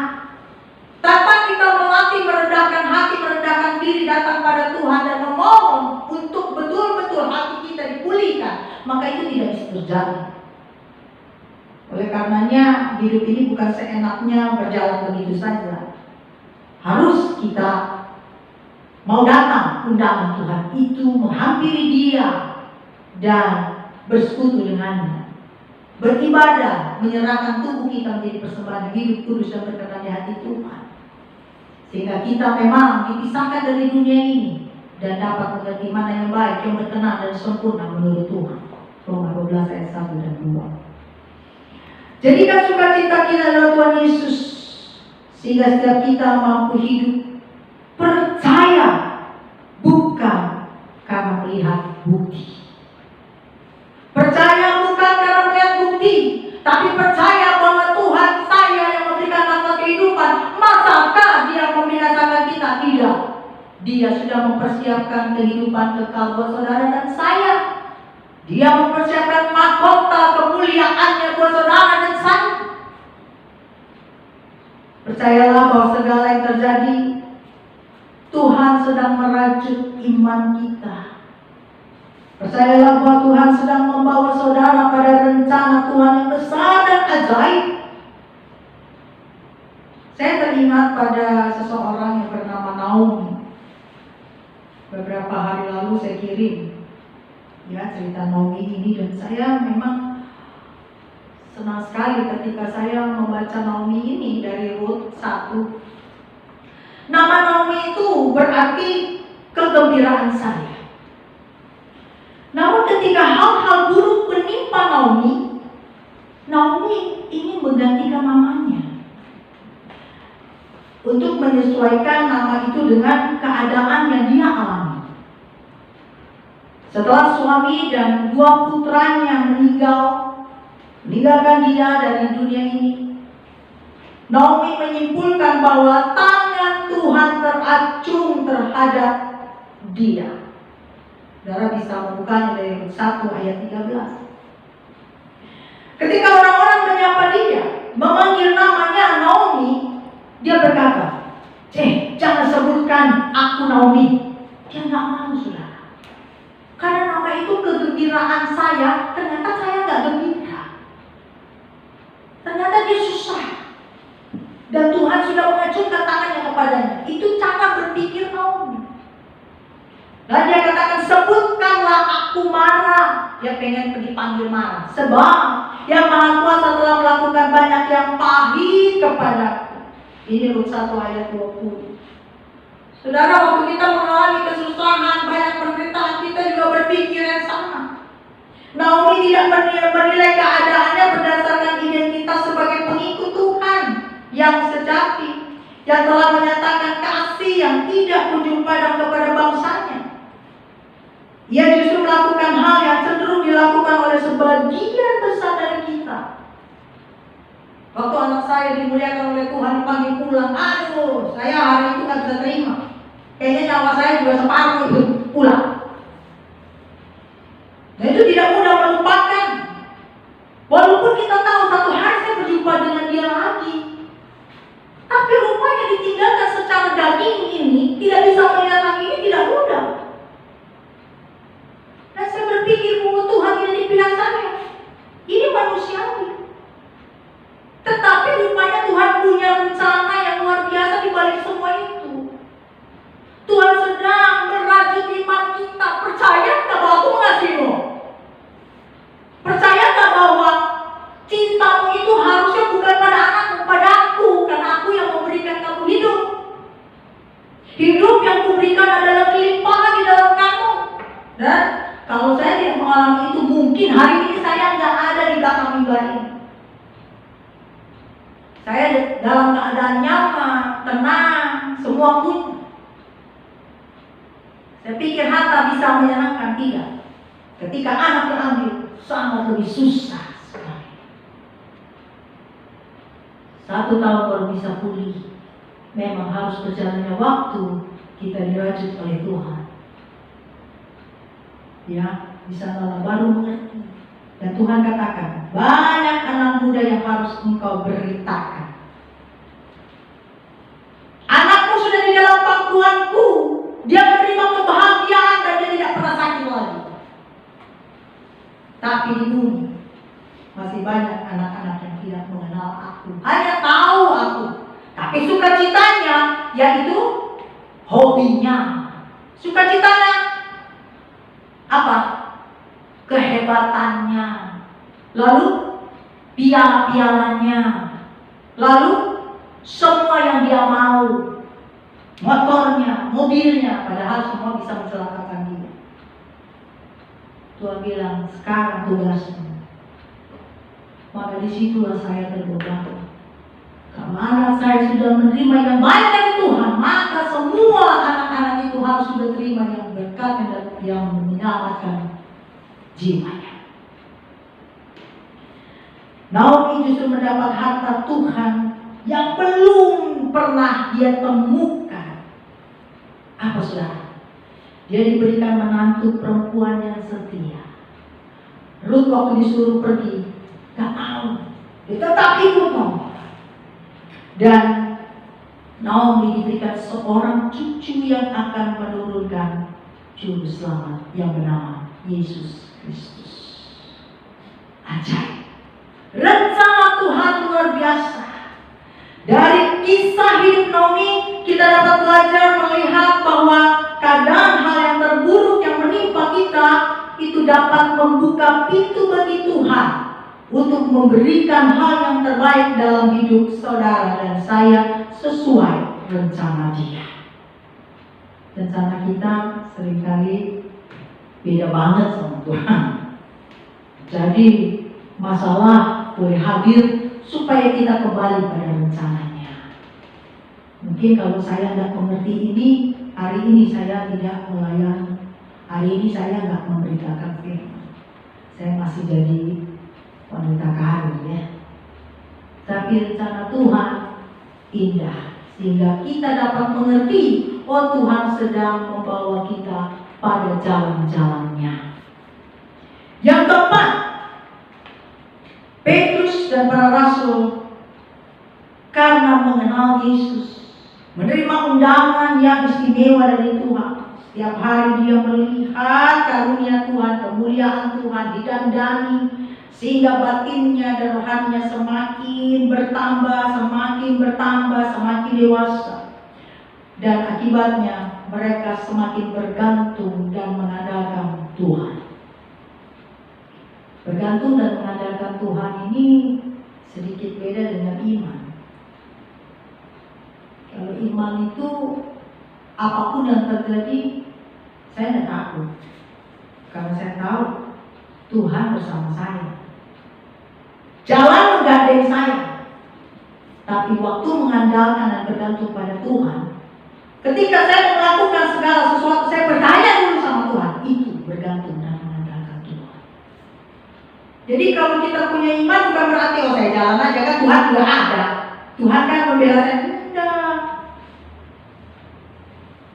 Tanpa kita melatih merendahkan hati, merendahkan diri, datang pada Tuhan dan memohon untuk betul-betul hati kita dipulihkan, maka itu tidak bisa terjadi. Oleh karenanya hidup ini bukan seenaknya berjalan begitu saja. Harus kita mau datang undangan Tuhan itu, menghampiri Dia dan bersekutu dengannya, beribadah, menyerahkan tubuh kita menjadi persembahan hidup kudus dan berkenan di hati Tuhan, sehingga kita memang dipisahkan dari dunia ini dan dapat mengerti mana yang baik, yang berkenan dan sempurna menurut Tuhan. Roma 12 ayat 1 dan 2. Jadikan sukacita kita adalah Tuhan Yesus, sehingga setiap kita mampu hidup percaya, bukan karena melihat bukti. Percaya bukan karena melihat bukti, tapi percaya bahwa Tuhan saya yang memberikan masa kehidupan. Masakah Dia membinasakan kita? Tidak. Dia sudah mempersiapkan kehidupan kekal buat saudara dan saya. Dia mempersiapkan mahkota kemuliaannya buat saudara dan saya. Percayalah bahwa segala yang terjadi, Tuhan sedang merajut iman kita. Percayalah bahwa Tuhan sedang membawa saudara pada rencana Tuhan yang besar dan ajaib. Saya teringat pada seseorang yang bernama Naomi. Beberapa hari lalu saya kirim cerita Naomi ini, dan saya memang senang sekali ketika saya membaca Naomi ini dari Rut 1. Nama Naomi itu berarti kegembiraan saya. Namun ketika hal-hal buruk menimpa Naomi ingin menggantikan namanya untuk menyesuaikan nama itu dengan keadaan yang dia alami. Setelah suami dan 2 putranya meninggalkan dia dari dunia ini, Naomi menyimpulkan bahwa tangan Tuhan teracung terhadap dia. Saudara bisa membukanya dari 1 ayat 13. Ketika orang-orang menyapa dia, memanggil namanya Naomi, dia berkata, jangan sebutkan aku Naomi. Dia nggak mau, saudara. Karena nama itu kegembiraan saya, ternyata saya nggak gembira. Ternyata dia susah. Dan Tuhan sudah mengacungkan tangannya kepadanya. Itu cara berpikir Naomi. Dan dia katakan, sebutkanlah aku marah. Dia pengen dipanggil marah. Sebab yang Maha Kuasa telah melakukan banyak yang pahit kepadaku. Ini Rut 1 ayat 20. Saudara, waktu kita mengalami kesusahan, banyak penderitaan, kita juga berpikir yang sama. Naomi tidak menilai keadaannya berdasarkan identitas sebagai pengikut Tuhan yang sejati, yang telah menyatakan kasih yang tidak ujung padam kepada bangsanya. Ia justru melakukan hal yang cenderung dilakukan oleh sebagian besar dari kita. Waktu anak saya dimuliakan oleh Tuhan, dipanggil pulang, aduh, saya hari itu gak bisa terima. Kayaknya nyawa saya juga separuh itu pulang. Nah itu tidak mudah melupakan. Walaupun kita tahu satu hari saya berjumpa dengan dia lagi, tapi rupanya ditinggalkan secara daging ini, tidak bisa melihat lagi, ini tidak mudah. Dan saya berpikir bahwa Tuhan tidak di pihak saya. Ini manusiawi. Tetapi rupanya Tuhan punya rencana yang luar biasa di balik semua itu. Tuhan sedang merajut iman kita. Mungkin hari ini saya nggak ada di belakang mimbar ini. Saya dalam keadaan nyaman, tenang, semua pun. Saya pikir harta bisa menyenangkan, tidak. Ketika anak diambil, sangat lebih susah sekali. 1 tahun baru bisa pulih. Memang harus berjalannya waktu, kita dirajut oleh Tuhan. Ya, di sana baru mengerti. Dan Tuhan katakan, banyak anak muda yang harus engkau beritakan. Anakmu sudah di dalam pangkuanku, dia menerima kebahagiaan dan dia tidak pernah sakit lagi. Tapi di bumi masih banyak anak-anak yang tidak mengenal aku, hanya tahu aku. Tapi sukacitanya yaitu hobinya. Sukacitanya apa? Kehebatannya. Lalu piala-pialanya. Lalu semua yang dia mau. Motornya, mobilnya, padahal semua bisa mencelakakan dia. Tuhan bilang, sekarang tugasmu. Maka disitulah saya terbeban. Karena anak saya sudah menerima yang baik dari Tuhan, maka semua anak-anak itu harus sudah terima yang berkat dan yang menyelamatkan jiwanya. Naomi justru mendapat harta Tuhan yang belum pernah dia temukan. Apa saudara? Dia diberikan menantu perempuan yang setia. Rut waktu disuruh pergi, gak mau. Dia tetap ikut Naomi. Dan Naomi diberikan seorang cucu yang akan menurunkan juru selamat yang bernama Yesus Kristus. Ajaib. Rencana Tuhan luar biasa. Dari kisah hidup Naomi kita dapat belajar melihat bahwa kadang hal yang terburuk yang menimpa kita itu dapat membuka pintu bagi Tuhan untuk memberikan hal yang terbaik dalam hidup saudara dan saya sesuai rencana Dia. Rencana kita seringkali beda banget sama Tuhan. Jadi masalah boleh hadir supaya kita kembali pada rencananya. Mungkin kalau saya nggak mengerti ini, hari ini saya tidak melayani. Hari ini saya nggak memberitakan firman. Saya masih jadi wanita karir ya. Tapi rencana Tuhan indah, sehingga kita dapat mengerti, oh Tuhan sedang membawa kita pada jalan-jalannya. Yang keempat, Petrus dan para rasul karena mengenal Yesus, menerima undangan yang istimewa dari Tuhan. Setiap hari dia melihat karunia Tuhan, kemuliaan Tuhan didandani, sehingga batinnya dan rohaninya semakin bertambah, semakin dewasa. Dan akibatnya mereka semakin bergantung dan mengandalkan Tuhan. Bergantung dan mengandalkan Tuhan ini sedikit beda dengan iman. Kalau iman itu apapun yang terjadi, saya tidak takut. Karena saya tahu Tuhan bersama saya. Jalan menggandeng saya. Tapi waktu mengandalkan dan bergantung pada Tuhan, ketika saya melakukan segala sesuatu, saya bertanya dulu sama Tuhan. Itu bergantung dan mengandalkan Tuhan. Jadi kalau kita punya iman bukan berarti oh saya jalan aja kan Tuhan juga ada. Tuhan kan membela saya. Enggak.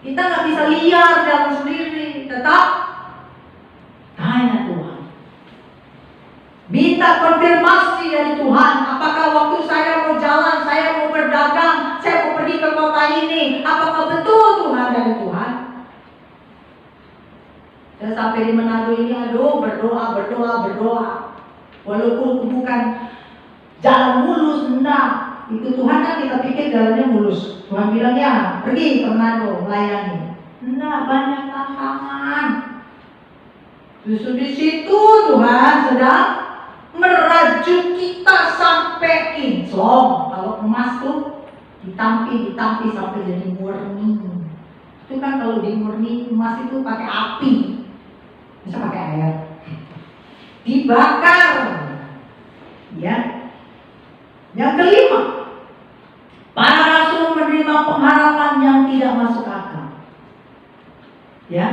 Kita nggak bisa liar jalan sendiri. Tetap tanya Tuhan. Minta konfirmasi dari Tuhan. Apakah waktu saya mau jalan, saya mau berdagang, saya mau pergi ke kota ini, apakah betul Tuhan dari Tuhan? Dan sampai di Manado ini, aduh berdoa. Walaupun bukan jalan mulus, enggak. Itu Tuhan kan kita pikir jalannya mulus. Tuhan bilang ya pergi ke Manado melayani. Enggak, banyak tantangan. Justru di situ Tuhan sedang merajut kita sampai kinclong. Kalau emas tuh ditampi sampai jadi murni. Itu kan kalau dimurni emas itu pakai api, bisa pakai air. dibakar. Ya. Yang kelima, para rasul menerima pengharapan yang tidak masuk akal. Ya.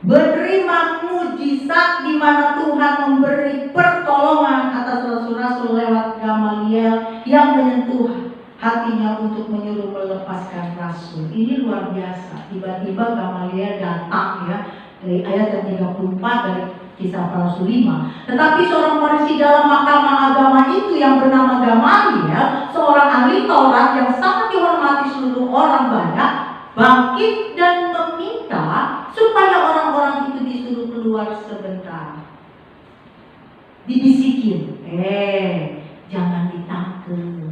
Menerima mujizat di mana Tuhan memberi pertolongan atas rasul-rasul lewat Gamaliel yang menyentuh hatinya untuk menyuruh melepaskan rasul. Ini luar biasa. Tiba-tiba Gamaliel datang ya, dari ayat yang 34 dari Kisah Para Rasul 5. Tetapi seorang Farisi dalam mahkamah agama itu yang bernama Gamaliel, seorang ahli Taurat yang sangat dihormati seluruh orang banyak, bangkit dan meminta supaya orang-orang itu disuruh keluar sebentar. Dibisikin, jangan ditangkap.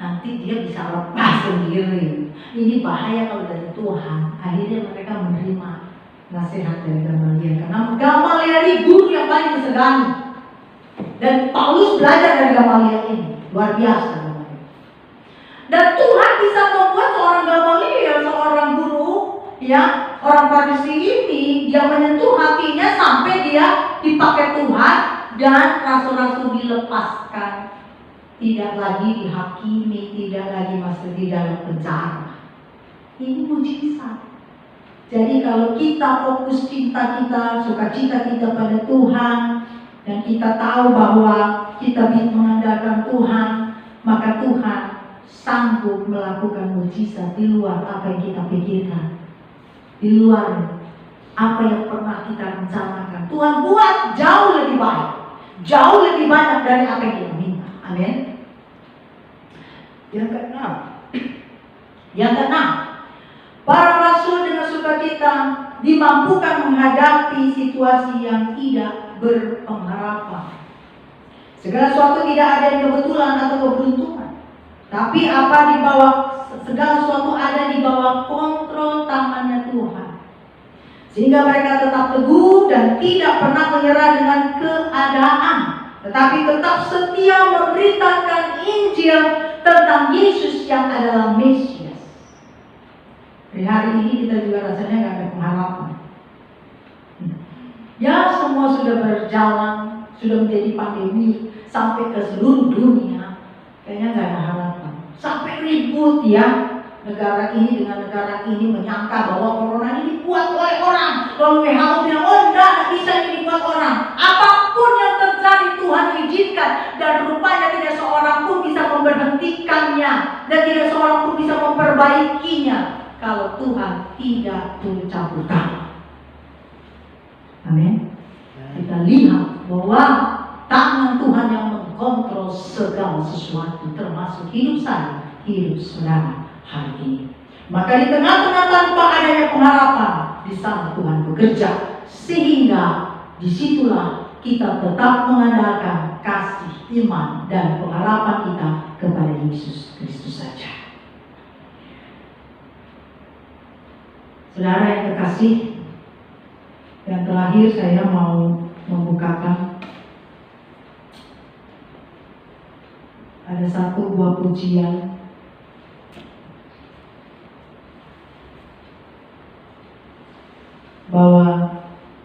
Nanti dia bisa lepas sendiri. Ini bahaya kalau dari Tuhan. Akhirnya mereka menerima nasihat dari Gamaliel. Karena Gamaliel ini guru yang paling disegani. Dan Paulus belajar dari Gamaliel ini. Luar biasa Gamaliel. Dan Tuhan bisa membuat seorang Gamaliel, seorang guru, ya, orang Farisi ini, dia menyentuh hatinya sampai dia dipakai Tuhan dan rasul-rasul dilepaskan. Tidak lagi dihakimi, tidak lagi masuk di dalam penjara. Ini mujizat. Jadi kalau kita fokus cinta kita, sukacita kita pada Tuhan, dan kita tahu bahwa kita bisa mengandalkan Tuhan, maka Tuhan sanggup melakukan mujizat di luar apa yang kita pikirkan, di luar apa yang pernah kita rencanakan. Tuhan buat jauh lebih baik, jauh lebih banyak dari apa yang kita minta. Amin. Yang keenam, para rasul dengan sukacita dimampukan menghadapi situasi yang tidak berpengharapan. Segala sesuatu tidak ada yang kebetulan atau keberuntungan, tapi segala sesuatu ada di bawah kontrol tangannya Tuhan. Sehingga mereka tetap teguh dan tidak pernah menyerah dengan keadaan, tetapi tetap setia memberitakan Injil tentang Yesus yang adalah Mesias. Di hari ini kita juga rasanya nggak ada pengharapan. Ya, semua sudah berjalan, sudah menjadi pandemi sampai ke seluruh dunia. Kayaknya nggak ada harapan. Sampai ribut ya, negara ini dengan negara ini menyangka bahwa corona ini dibuat oleh orang. Lalu WHO bilang, oh enggak bisa ini dibuat orang. Apapun yang terjadi Tuhan izinkan, dan rupanya tidak seorang pun bisa memberhentikannya, dan tidak seorang pun bisa memperbaikinya kalau Tuhan tidak turut campur tangan. Amin. Kita lihat bahwa tangan Tuhan yang mengkontrol segala sesuatu, termasuk hidup saya, hidup saudara hari ini. Maka di tengah-tengah tanpa adanya pengharapan, di sana Tuhan bekerja, sehingga disitulah kita tetap mengandalkan kasih, iman, dan pengharapan kita kepada Yesus Kristus saja. Saudara yang terkasih, yang terakhir saya mau membukakan ada satu buah pujian bahwa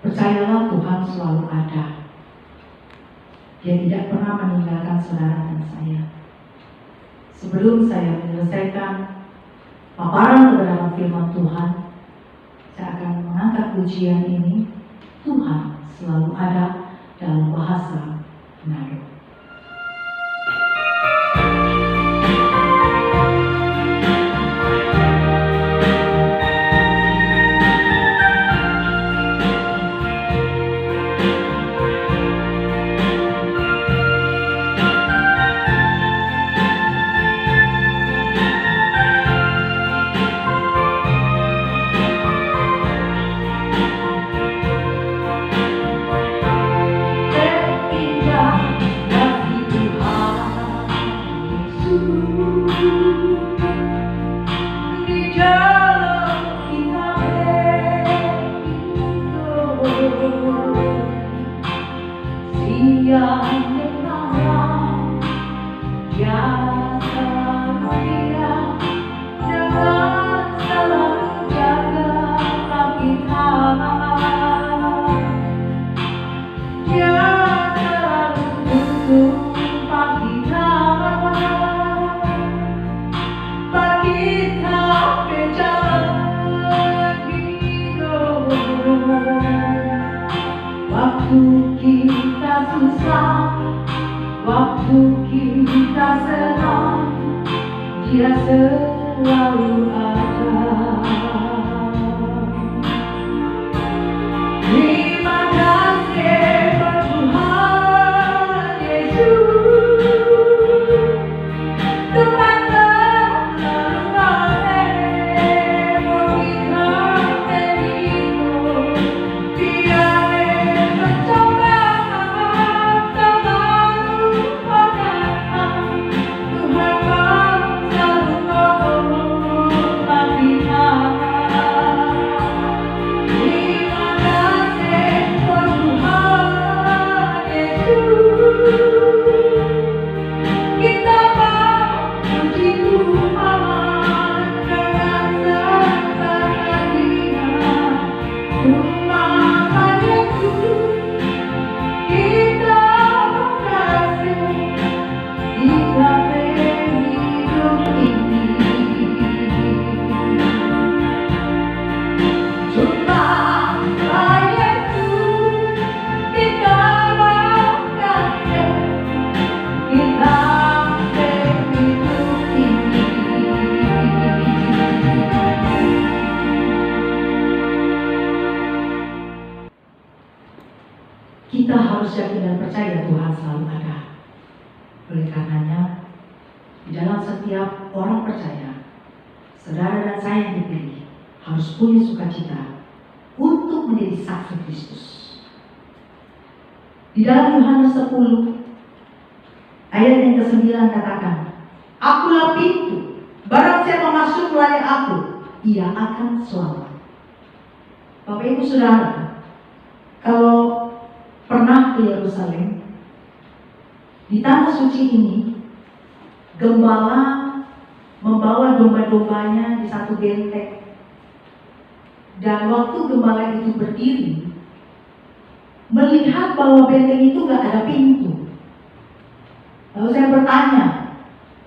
percayalah Tuhan selalu ada. Dia tidak pernah meninggalkan saudara dan saya. Sebelum saya menyelesaikan paparan kebenaran firman Tuhan, saya akan mengangkat pujian ini. Tuhan selalu ada dalam bahasa Manado. Waktu kita susah, waktu kita senang, Dia selalu ada. Terima kasih Tuhan Yesus, Tuhan kita harus yakin dan percaya Tuhan selalu ada. Oleh karenanya, di dalam setiap orang percaya, saudara dan saya yang dipilih harus punya sukacita untuk menjadi saksi Kristus. Di dalam Yohanes 10 ayat yang ke-9 katakan, Akulah pintu, barang siapa masuk melalui aku, ia akan selamat. Bapak Ibu Saudara, kalau pernah ke Yerusalem, di tanah suci ini, gembala membawa domba-dombanya di satu benteng. Dan waktu gembala itu berdiri, melihat bahwa benteng itu gak ada pintu. Lalu saya bertanya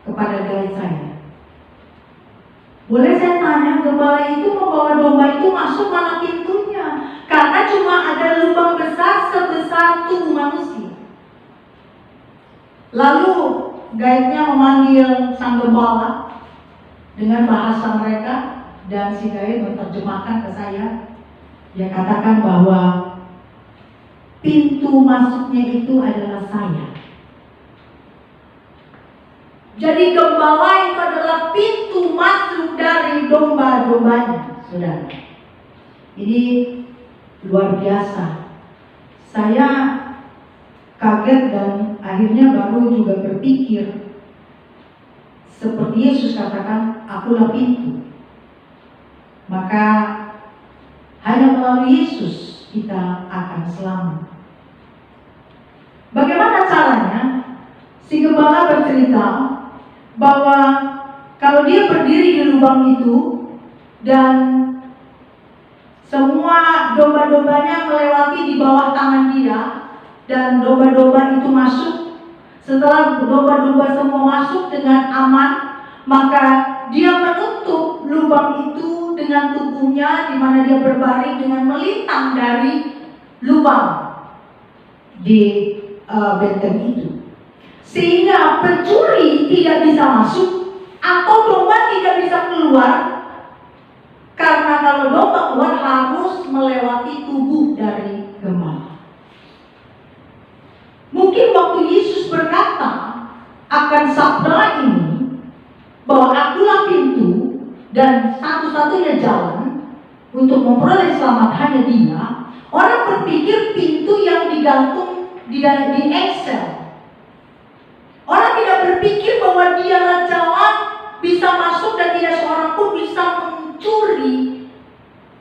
kepada guide saya, boleh saya tanya, gembala itu membawa domba itu masuk mana pintunya? Karena cuma ada lubang besar sebesar tubuh manusia. Lalu guide-nya memanggil sang gembala dengan bahasa mereka, dan si guide menerjemahkan ke saya. Dia katakan bahwa pintu masuknya itu adalah saya. Jadi gembala itu adalah pintu masuk dari domba-dombanya, saudara. Ini luar biasa. Saya kaget dan akhirnya baru juga berpikir, seperti Yesus katakan, Akulah pintu. Maka hanya melalui Yesus kita akan selamat. Bagaimana caranya? Si gembala bercerita bahwa kalau dia berdiri di lubang itu dan semua domba-dombanya melewati di bawah tangan dia, dan domba-domba itu masuk. Setelah domba-domba semua masuk dengan aman, maka dia menutup lubang itu dengan tubuhnya, di mana dia berbaring dengan melintang dari lubang di benteng itu, sehingga pencuri tidak bisa masuk atau domba tidak bisa keluar. Karena kalau domba keluar harus melewati tubuh dari gembala. Mungkin waktu Yesus berkata akan sabda ini, bahwa Akulah pintu dan satu-satunya jalan untuk memperoleh selamat hanya Dia, orang berpikir pintu yang digantung di Excel. Orang tidak berpikir bahwa dialah jalan bisa masuk dan tidak seorang pun bisa mencuri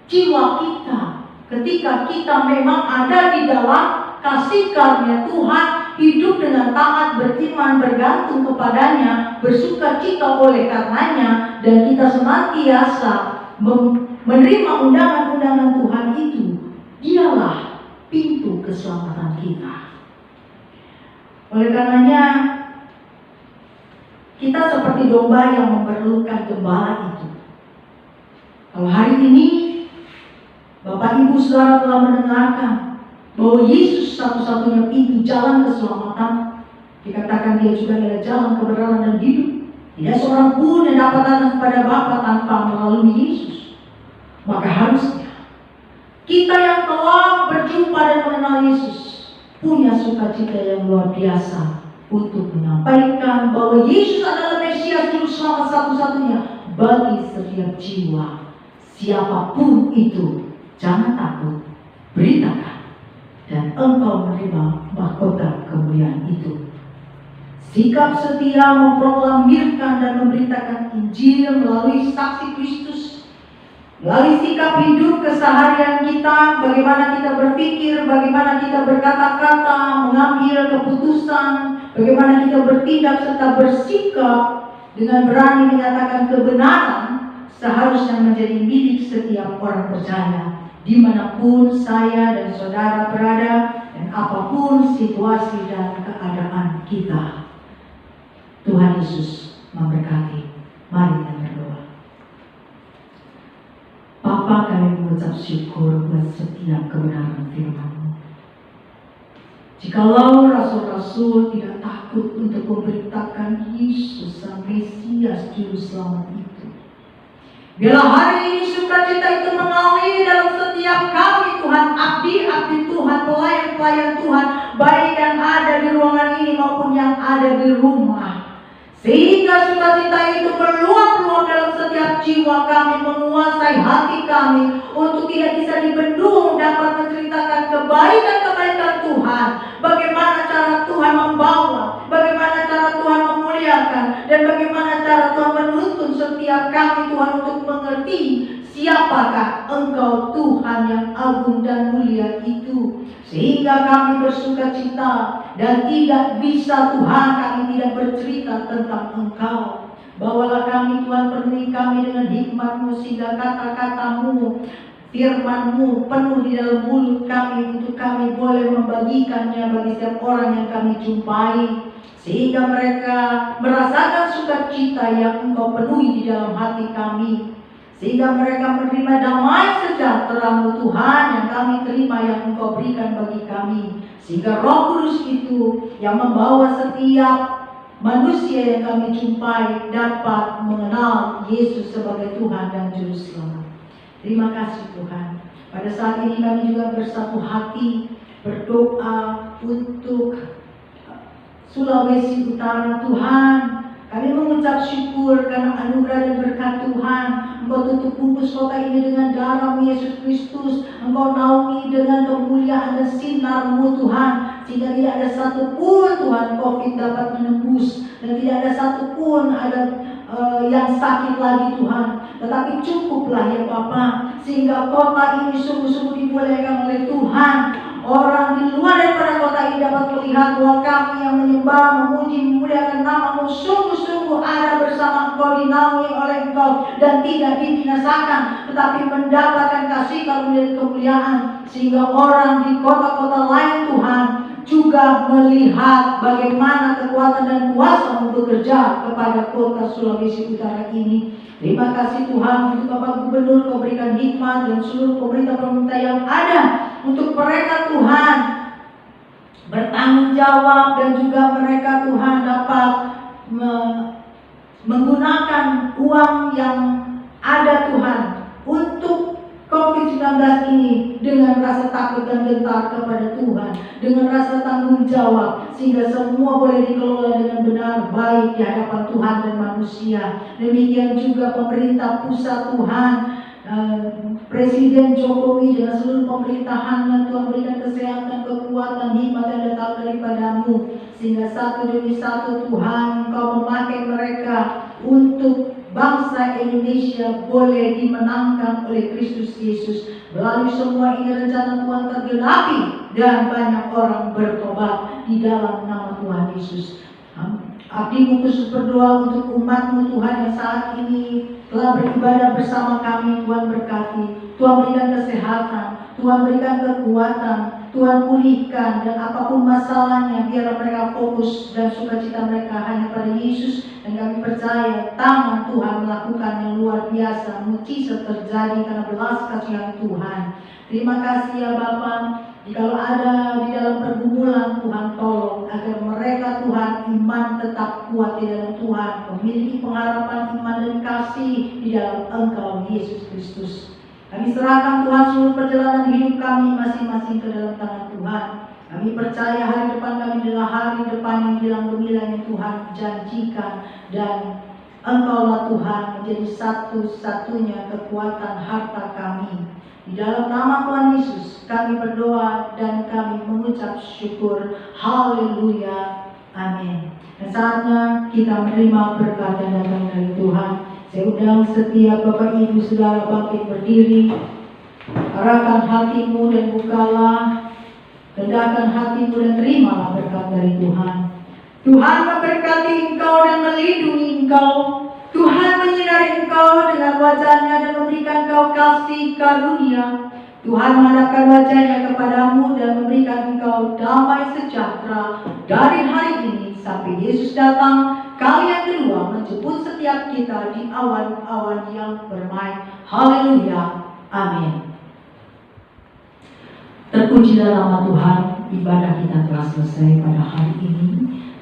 jiwa kita ketika kita memang ada di dalam kasih karunia Tuhan, hidup dengan taat, beriman, bergantung kepadanya, bersuka cita oleh karenanya, dan kita senantiasa menerima undangan-undangan Tuhan itu. Dialah pintu keselamatan kita. Oleh karenanya, kita seperti domba yang memerlukan gembala itu. Kalau hari ini Bapak Ibu Saudara telah mendengarkan bahwa Yesus satu-satunya pintu jalan keselamatan. Dikatakan dia juga adalah jalan kebenaran dan hidup. Tidak seorang pun yang dapat datang kepada Bapa tanpa melalui Yesus. Maka harusnya kita yang telah berjumpa dan mengenal Yesus punya sukacita yang luar biasa untuk menyampaikan bahwa Yesus adalah Mesias Juru Selamat satu-satunya bagi setiap jiwa. Siapapun itu, jangan takut, beritakan, dan engkau menerima mahkota kemuliaan itu. Sikap setia memproklamirkan dan memberitakan Injil melalui saksi Kristus, melalui sikap hidup keseharian kita, bagaimana kita berpikir, bagaimana kita berkata-kata, mengambil keputusan, bagaimana kita bertindak serta bersikap dengan berani menyatakan kebenaran, seharusnya menjadi milik setiap orang percaya, dimanapun saya dan saudara berada, dan apapun situasi dan keadaan kita. Tuhan Yesus memberkati. Mari kita berdoa. Bapa, kami mengucap syukur buat setiap kebenaran firman-Mu. Jikalau rasul-rasul tidak takut untuk memberitakan Yesus sang Mesias Juru Selamat itu, biarlah hari ini sukacita itu mengalir dalam setiap kami Tuhan, abdi-abdi Tuhan, pelayan-pelayan Tuhan, baik yang ada di ruangan ini maupun yang ada di rumah. Sehingga sukacita itu meluap-luap dalam setiap jiwa kami, menguasai hati kami, untuk tidak bisa dibendung dapat menceritakan kebaikan-kebaikan Tuhan. Bagaimana cara Tuhan membawa, bagaimana cara Tuhan memuliakan, dan bagaimana cara Tuhan menuntun setiap kami Tuhan untuk mengerti siapakah Engkau Tuhan yang agung dan mulia itu. Sehingga kami bersukacita dan tidak bisa Tuhan kami tidak bercerita tentang Engkau. Bawalah kami Tuhan, penuhi kami dengan hikmat-Mu sehingga kata-kata-Mu, firman-Mu penuh di dalam mulut kami untuk kami boleh membagikannya bagi setiap orang yang kami jumpai. Sehingga mereka merasakan sukacita yang Engkau penuhi di dalam hati kami. Sehingga mereka menerima damai sejahtera-Mu Tuhan yang kami terima, yang Engkau berikan bagi kami. Sehingga Roh Kudus itu yang membawa setiap manusia yang kami jumpai dapat mengenal Yesus sebagai Tuhan dan Juru Selamat. Terima kasih Tuhan. Pada saat ini kami juga bersatu hati berdoa untuk Sulawesi Utara Tuhan. Kami mengucap syukur karena anugerah dan berkat Tuhan. Engkau tutup bungkus kota ini dengan darah-Mu Yesus Kristus. Engkau naungi dengan kemuliaan dan sinar-Mu Tuhan, sehingga tidak ada satupun Tuhan COVID dapat menembus, dan tidak ada satupun yang sakit lagi Tuhan. Tetapi cukuplah ya Bapa, sehingga kota ini sungguh-sungguh dimuliakan oleh Tuhan. Orang di luar daripada kota ini dapat melihat bahwa kami yang menyembah, memuji, memuliakan nama-Mu sungguh-sungguh ada bersama Engkau, dinaungi oleh Engkau, dan tidak dibinasakan, tetapi mendapatkan kasih karunia dan kemuliaan. Sehingga orang di kota-kota lain Tuhan juga melihat bagaimana kekuatan dan kuasa-Mu bekerja kepada kota Sulawesi Utara ini. Terima kasih Tuhan untuk Bapak Gubernur, Kau berikan hikmat dan seluruh pemerintah-pemerintah yang ada untuk mereka Tuhan bertanggung jawab, dan juga mereka Tuhan dapat menggunakan uang yang ada Tuhan untuk COVID-19 ini dengan rasa takut dan gentar kepada Tuhan, dengan rasa tanggung jawab, sehingga semua boleh dikelola dengan benar baik di hadapan Tuhan dan manusia. Demikian juga pemerintah pusat Tuhan, Presiden Jokowi dengan seluruh pemerintahannya, Tuhan berikan kesehatan, kekuatan, hikmat yang datang daripada-Mu, sehingga satu demi satu Tuhan Engkau memakai mereka untuk bangsa Indonesia boleh dimenangkan oleh Kristus Yesus. Melalui semua ini rencana Tuhan tergenapi dan banyak orang bertobat di dalam nama Tuhan Yesus. Abdi-Mu khusus berdoa untuk umat-Mu Tuhan yang saat ini telah beribadah bersama kami. Tuhan berkati, Tuhan berikan kesehatan, Tuhan berikan kekuatan, Tuhan pulihkan, dan apapun masalahnya biar mereka fokus dan sukacita mereka hanya pada Yesus. Dan kami percaya tangan Tuhan melakukan yang luar biasa, mukjizat terjadi karena belas kasihan Tuhan. Terima kasih ya Bapa. Jikalau ada di dalam pergumulan, Tuhan tolong agar mereka Tuhan iman tetap kuat di dalam Tuhan, memiliki pengharapan iman dan kasih di dalam Engkau Yesus Kristus. Kami serahkan Tuhan seluruh perjalanan hidup kami masing-masing ke dalam tangan Tuhan. Kami percaya hari depan kami adalah hari depan yang hilang gemilang yang Tuhan janjikan, dan Engkaulah Tuhan menjadi satu-satunya kekuatan harta kami. Di dalam nama Tuhan Yesus kami berdoa dan kami mengucap syukur. Haleluya. Amin. Dan saatnya kita menerima berkat yang datang dari Tuhan. Saya undang setiap Bapak Ibu Saudara bangkit berdiri. Arahkan hatimu dan bukalah. Rendahkan hatimu dan terimalah berkat dari Tuhan. Tuhan memberkati engkau dan melindungi engkau. Tuhan menyinari engkau dengan wajah-Nya dan memberikan engkau kasih karunia. Tuhan menghadapkan wajah-Nya kepadamu dan memberikan engkau damai sejahtera dari hari ini sampai Yesus datang kali yang kedua menjemput setiap kita di awan-awan yang bermain. Haleluya. Amin. Terpujilah nama Tuhan. Ibadah kita telah selesai pada hari ini.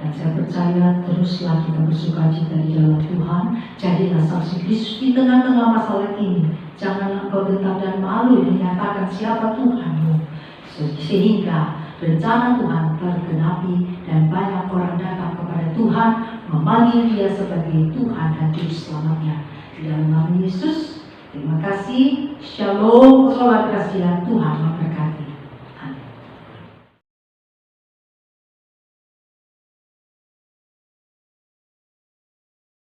Dan saya percaya teruslah kita bersukacita di dalam Tuhan. Jadilah saksi Kristus di tengah-tengah masalah ini. Janganlah engkau gentar dan malu menyatakan siapa Tuhanmu. Sehingga rencana Tuhan tergenapi dan banyak orang datang kepada Tuhan, memanggil Dia sebagai Tuhan dan Juru Selamatnya. Di dalam nama Yesus, terima kasih. Shalom, salam kasih dan Tuhan memberkati.